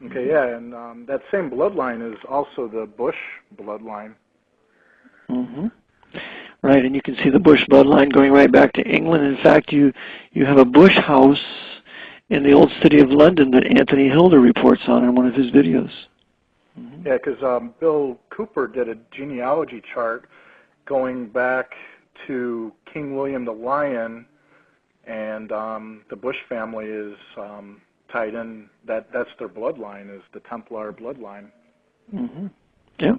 Okay, yeah, and that same bloodline is also the Bush bloodline. Mm-hmm. Right, and you can see the Bush bloodline going right back to England. In fact, you have a Bush house in the old city of London that Anthony Hilder reports on in one of his videos. Mm-hmm. Yeah, because Bill Cooper did a genealogy chart going back to King William the Lion, and the Bush family is tied in. That's their bloodline, is the Templar bloodline. Mm-hmm. Yeah.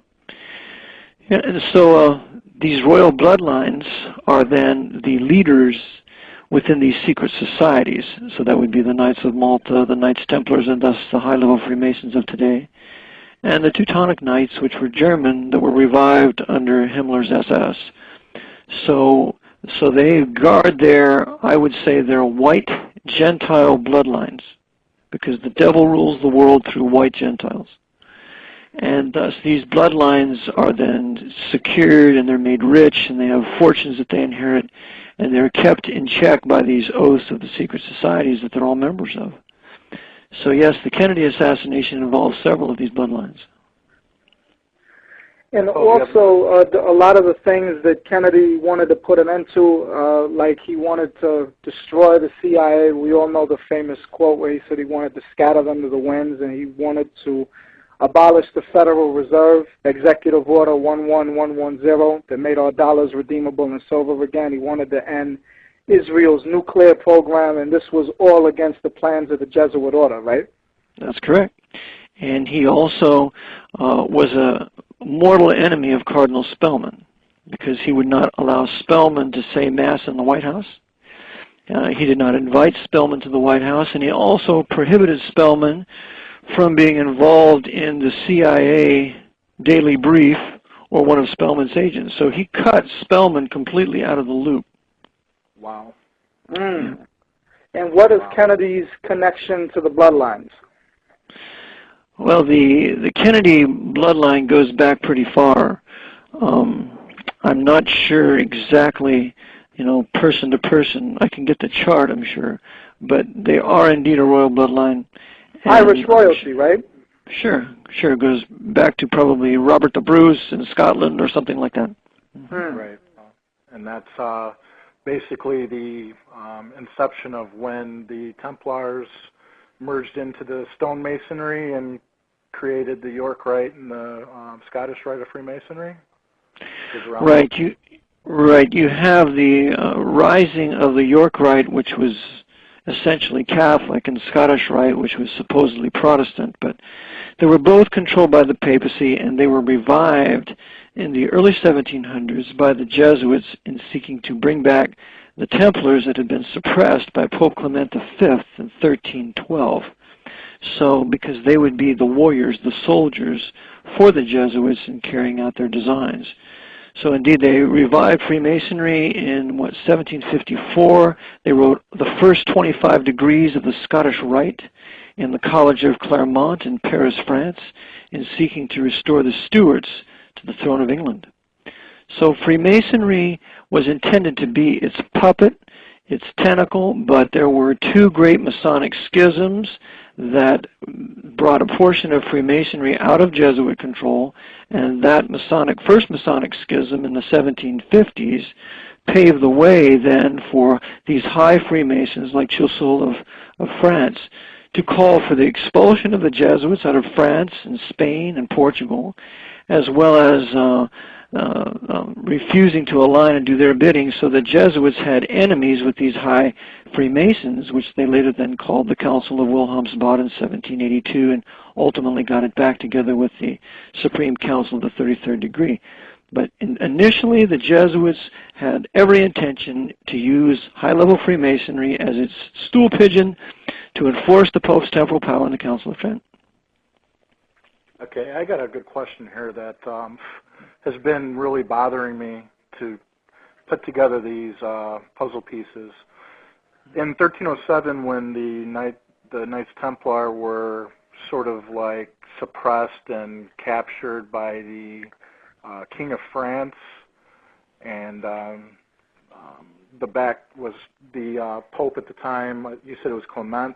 Yeah, and so these royal bloodlines are then the leaders within these secret societies. So that would be the Knights of Malta, the Knights Templars, and thus the high-level Freemasons of today, and the Teutonic Knights, which were German, that were revived under Himmler's SS. So they guard I would say, their white Gentile bloodlines, because the devil rules the world through white Gentiles. And thus these bloodlines are then secured, and they're made rich, and they have fortunes that they inherit, and they're kept in check by these oaths of the secret societies that they're all members of. So yes, the Kennedy assassination involves several of these bloodlines. And also, a lot of the things that Kennedy wanted to put an end to, like he wanted to destroy the CIA. We all know the famous quote where he said he wanted to scatter them to the winds, and he wanted to abolish the Federal Reserve, Executive Order 11110, that made our dollars redeemable in silver again. He wanted to end Israel's nuclear program, and this was all against the plans of the Jesuit order, right? That's correct. And he also was a mortal enemy of Cardinal Spellman, because he would not allow Spellman to say Mass in the White House. He did not invite Spellman to the White House, and he also prohibited Spellman from being involved in the CIA Daily Brief or one of Spellman's agents. So he cut Spellman completely out of the loop. Wow. Mm. And what is Kennedy's connection to the bloodlines? Well, the Kennedy bloodline goes back pretty far. I'm not sure exactly, person to person. I can get the chart, I'm sure. But they are indeed a royal bloodline. Irish royalty, right? Sure. It goes back to probably Robert the Bruce in Scotland or something like that. Right. And that's basically the inception of when the Templars merged into the stonemasonry and created the York Rite and the Scottish Rite of Freemasonry. Right. You have the rising of the York Rite, which was essentially Catholic, and Scottish Rite, which was supposedly Protestant, but they were both controlled by the papacy, and they were revived in the early 1700s by the Jesuits in seeking to bring back the Templars that had been suppressed by Pope Clement V in 1312. So, because they would be the warriors, the soldiers for the Jesuits in carrying out their designs. So indeed, they revived Freemasonry in, 1754. They wrote the first 25 degrees of the Scottish Rite in the College of Clermont in Paris, France, in seeking to restore the Stuarts to the throne of England. So Freemasonry was intended to be its puppet, its tentacle, but there were two great Masonic schisms that brought a portion of Freemasonry out of Jesuit control, and that first Masonic schism in the 1750s paved the way then for these high Freemasons like Choiseul of France to call for the expulsion of the Jesuits out of France and Spain and Portugal, as well as refusing to align and do their bidding. So the Jesuits had enemies with these high Freemasons, which they later then called the Council of Wilhelmsbad in 1782, and ultimately got it back together with the Supreme Council of the 33rd degree. But initially, the Jesuits had every intention to use high-level Freemasonry as its stool pigeon to enforce the Pope's temporal power in the Council of Trent. Okay, I got a good question here that has been really bothering me to put together these puzzle pieces. In 1307, when the Knights Templar were sort of like suppressed and captured by the King of France, and the back was the Pope at the time. You said it was Clement.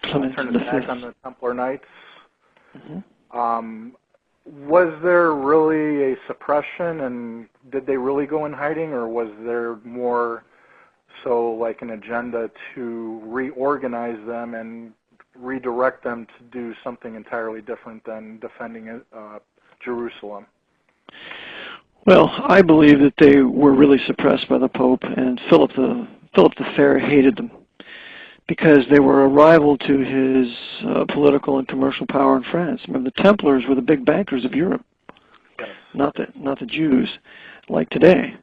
Turned his back on the Templar Knights. Was there really a suppression, and did they really go in hiding, or was there more so like an agenda to reorganize them and redirect them to do something entirely different than defending Jerusalem? Well, I believe that they were really suppressed by the Pope, and Philip the Fair hated them because they were a rival to his political and commercial power in France. Remember, the Templars were the big bankers of Europe, not the Jews like today.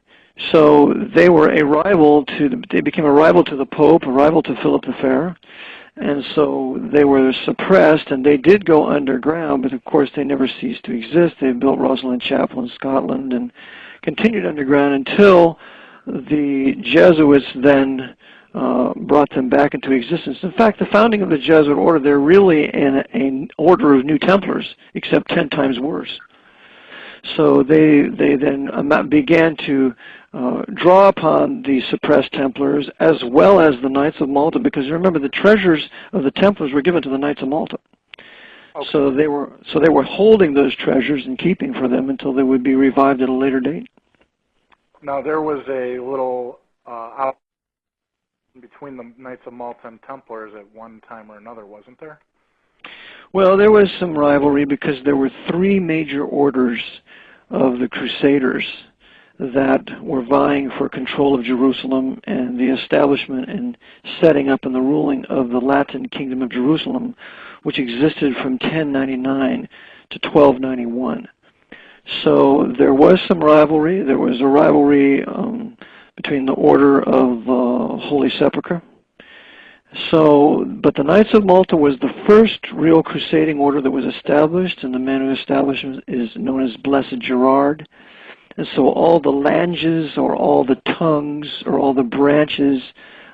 So they were they became a rival to the Pope, a rival to Philip the Fair, and so they were suppressed, and they did go underground, but of course they never ceased to exist. They built Rosalind Chapel in Scotland and continued underground until the Jesuits then brought them back into existence. In fact, the founding of the Jesuit order, they're really an order of New Templars, except 10 times worse. So they then began to draw upon the suppressed Templars as well as the Knights of Malta, because remember, the treasures of the Templars were given to the Knights of Malta. Okay. So they were holding those treasures and keeping for them until they would be revived at a later date. Now there was a little out between the Knights of Malta and Templars at one time or another, wasn't there? Well, there was some rivalry because there were 3 major orders of the Crusaders that were vying for control of Jerusalem and the establishment and setting up and the ruling of the Latin Kingdom of Jerusalem, which existed from 1099 to 1291. So there was some rivalry. There was a rivalry between the Order of Holy Sepulchre. But the Knights of Malta was the first real crusading order that was established, and the man who established it is known as Blessed Gerard. And so all the langes or all the tongues or all the branches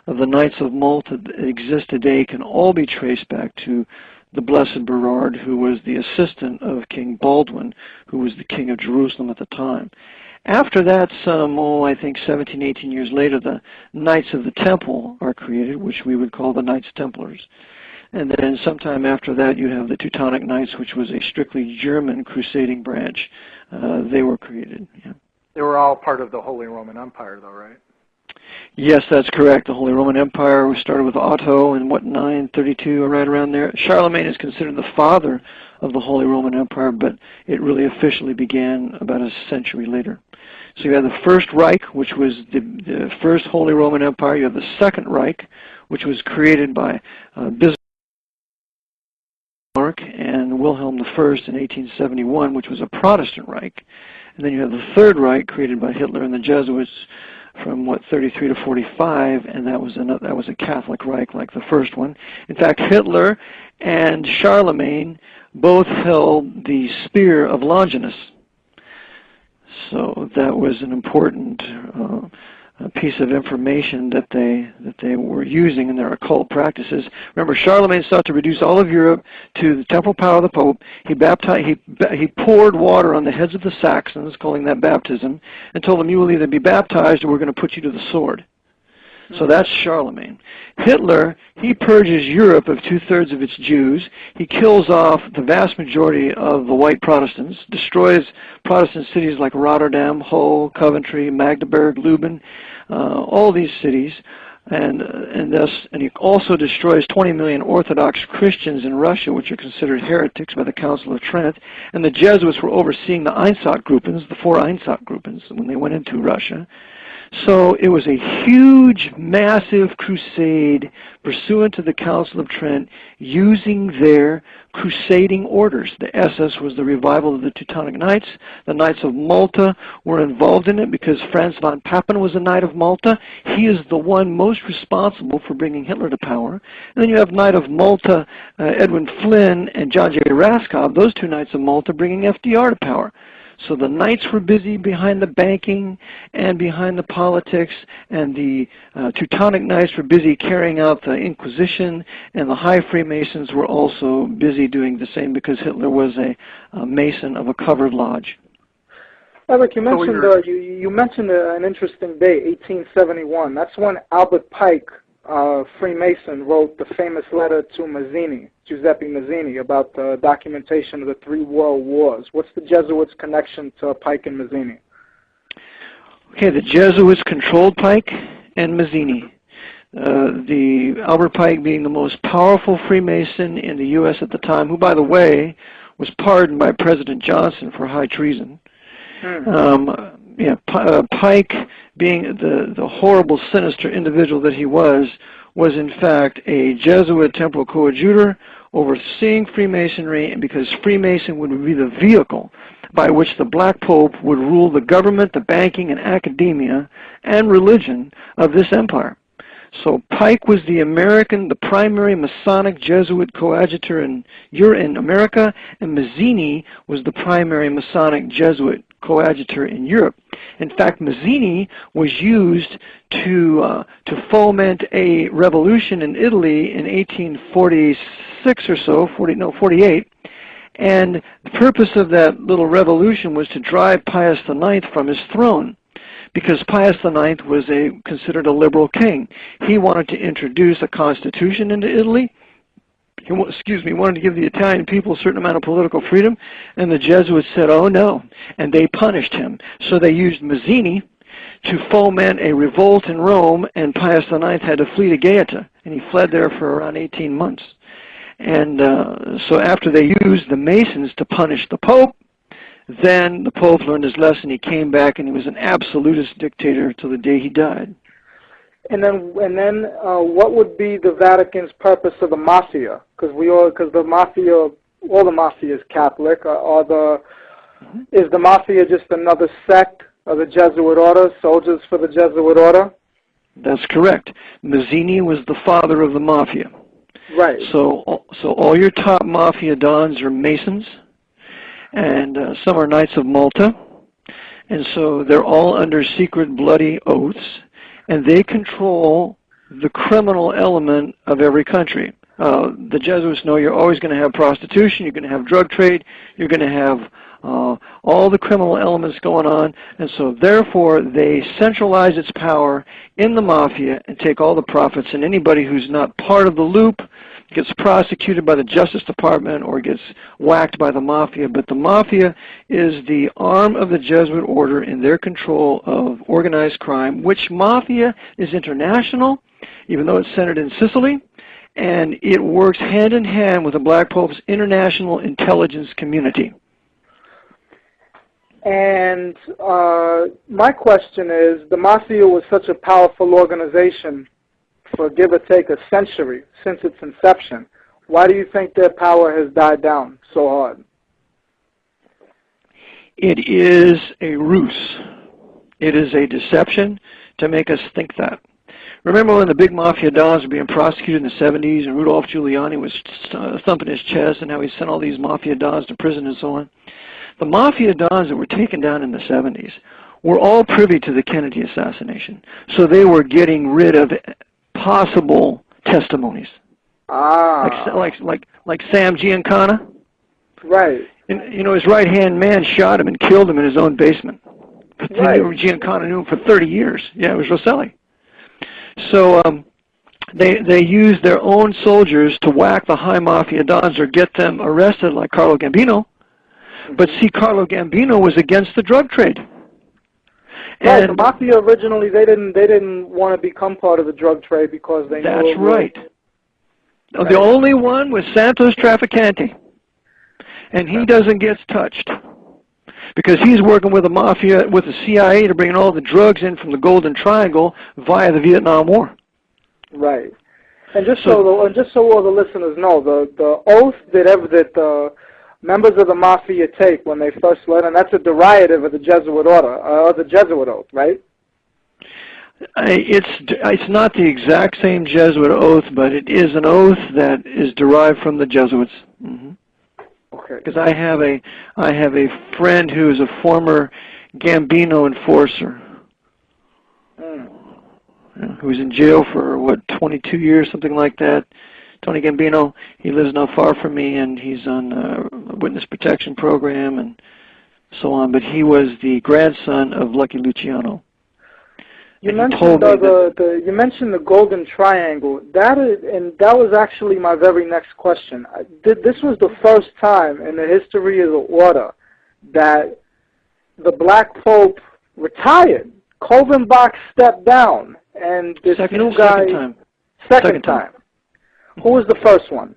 of the Knights of Malta that exist today can all be traced back to the Blessed Gerard, who was the assistant of King Baldwin, who was the king of Jerusalem at the time. After that, I think 17, 18 years later, the Knights of the Temple are created, which we would call the Knights Templars. And then sometime after that, you have the Teutonic Knights, which was a strictly German crusading branch. They were created. Yeah. They were all part of the Holy Roman Empire, though, right? Yes, that's correct. The Holy Roman Empire started with Otto in, 932, or right around there. Charlemagne is considered the father of the Holy Roman Empire, but it really officially began about a century later. So you have the First Reich, which was the first Holy Roman Empire. You have the Second Reich, which was created by Bismarck and Wilhelm I in 1871, which was a Protestant Reich. And then you have the Third Reich, created by Hitler and the Jesuits from, 33 to 45, and that was a Catholic Reich like the first one. In fact, Hitler and Charlemagne both held the Spear of Longinus. So that was an important piece of information that they were using in their occult practices. Remember, Charlemagne sought to reduce all of Europe to the temporal power of the Pope. He poured water on the heads of the Saxons, calling that baptism, and told them, you will either be baptized or we're going to put you to the sword. So that's Charlemagne. Hitler, he purges Europe of 2/3 of its Jews. He kills off the vast majority of the white Protestants, destroys Protestant cities like Rotterdam, Hull, Coventry, Magdeburg, Leuven, all these cities, and he also destroys 20 million Orthodox Christians in Russia, which are considered heretics by the Council of Trent. And the Jesuits were overseeing the Einsatzgruppens, the 4 Einsatzgruppens, when they went into Russia. So it was a huge, massive crusade pursuant to the Council of Trent, using their crusading orders. The SS was the revival of the Teutonic Knights. The Knights of Malta were involved in it because Franz von Papen was a Knight of Malta. He is the one most responsible for bringing Hitler to power. And then you have Knight of Malta, Edwin Flynn, and John J. Raskov, those 2 Knights of Malta, bringing FDR to power. So the Knights were busy behind the banking and behind the politics, and the Teutonic Knights were busy carrying out the Inquisition, and the High Freemasons were also busy doing the same because Hitler was a Mason of a covered lodge. Eric, you mentioned you mentioned an interesting date, 1871. That's when Albert Pike Freemason wrote the famous letter to Mazzini, Giuseppe Mazzini, about the documentation of the 3 world wars. What's the Jesuits' connection to Pike and Mazzini? Okay, the Jesuits controlled Pike and Mazzini. The Albert Pike being the most powerful Freemason in the U.S. at the time, who, by the way, was pardoned by President Johnson for high treason. Pike, being the horrible, sinister individual that he was in fact a Jesuit temporal coadjutor overseeing Freemasonry, and because Freemason would be the vehicle by which the Black Pope would rule the government, the banking, and academia, and religion of this empire. So Pike was the primary Masonic Jesuit coadjutor in America, and Mazzini was the primary Masonic Jesuit coadjutor in Europe. In fact, Mazzini was used to foment a revolution in Italy in 1846 or so, 48, and the purpose of that little revolution was to drive Pius IX from his throne, because Pius IX was considered a liberal king. He wanted to introduce a constitution into Italy. He wanted to give the Italian people a certain amount of political freedom, and the Jesuits said, oh no, and they punished him. So they used Mazzini to foment a revolt in Rome, and Pius IX had to flee to Gaeta, and he fled there for around 18 months. And so after they used the Masons to punish the Pope, then the Pope learned his lesson. He came back, and he was an absolutist dictator till the day he died. And then, what would be the Vatican's purpose of the Mafia? Because the Mafia, all the Mafia is Catholic. Is the Mafia just another sect of the Jesuit order, soldiers for the Jesuit order? That's correct. Mazzini was the father of the Mafia. Right. So all your top Mafia dons are Masons, and some are Knights of Malta, and so they're all under secret bloody oaths, and they control the criminal element of every country. The Jesuits know you're always going to have prostitution, you're going to have drug trade, you're going to have all the criminal elements going on, and so therefore they centralize its power in the Mafia and take all the profits, and anybody who's not part of the loop gets prosecuted by the Justice Department or gets whacked by the Mafia. But the Mafia is the arm of the Jesuit order in their control of organized crime, which Mafia is international, even though it's centered in Sicily, and it works hand in hand with the Black Pope's international intelligence community. And my question is, the Mafia was such a powerful organization for give or take a century since its inception. Why do you think their power has died down so hard? It is a ruse. It is a deception to make us think that. Remember when the big Mafia dons were being prosecuted in the 70s and Rudolph Giuliani was thumping his chest and how he sent all these Mafia dons to prison and so on? The Mafia dons that were taken down in the 70s were all privy to the Kennedy assassination. So they were getting rid of possible testimonies. Like Sam Giancana. Right. And, his right-hand man shot him and killed him in his own basement. But right. Giancana knew him for 30 years. Yeah, it was Rosselli. So they used their own soldiers to whack the high Mafia dons or get them arrested, like Carlo Gambino. But see, Carlo Gambino was against the drug trade. Right, the Mafia originally they didn't want to become part of the drug trade because they knew. That's right. The only one was Santos Trafficante, and he doesn't get touched because he's working with the Mafia, with the CIA, to bring all the drugs in from the Golden Triangle via the Vietnam War. Right, and just so all the listeners know, the oath that the members of the Mafia take when they first learn, and that's a derivative of the Jesuit order, or the Jesuit oath, right? It's not the exact same Jesuit oath, but it is an oath that is derived from the Jesuits. Mm-hmm. Okay. Because I have a friend who is a former Gambino enforcer, who was in jail for 22 years, something like that. Tony Gambino, he lives not far from me, and he's on a witness protection program and so on. But he was the grandson of Lucky Luciano. You mentioned you mentioned the golden triangle. That was actually my very next question. This was the first time in the history of the order that the Black Pope retired. Kolvenbach stepped down, and this new guy. Second time. Who was the first one?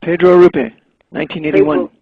Pedro Arrupe, 1981.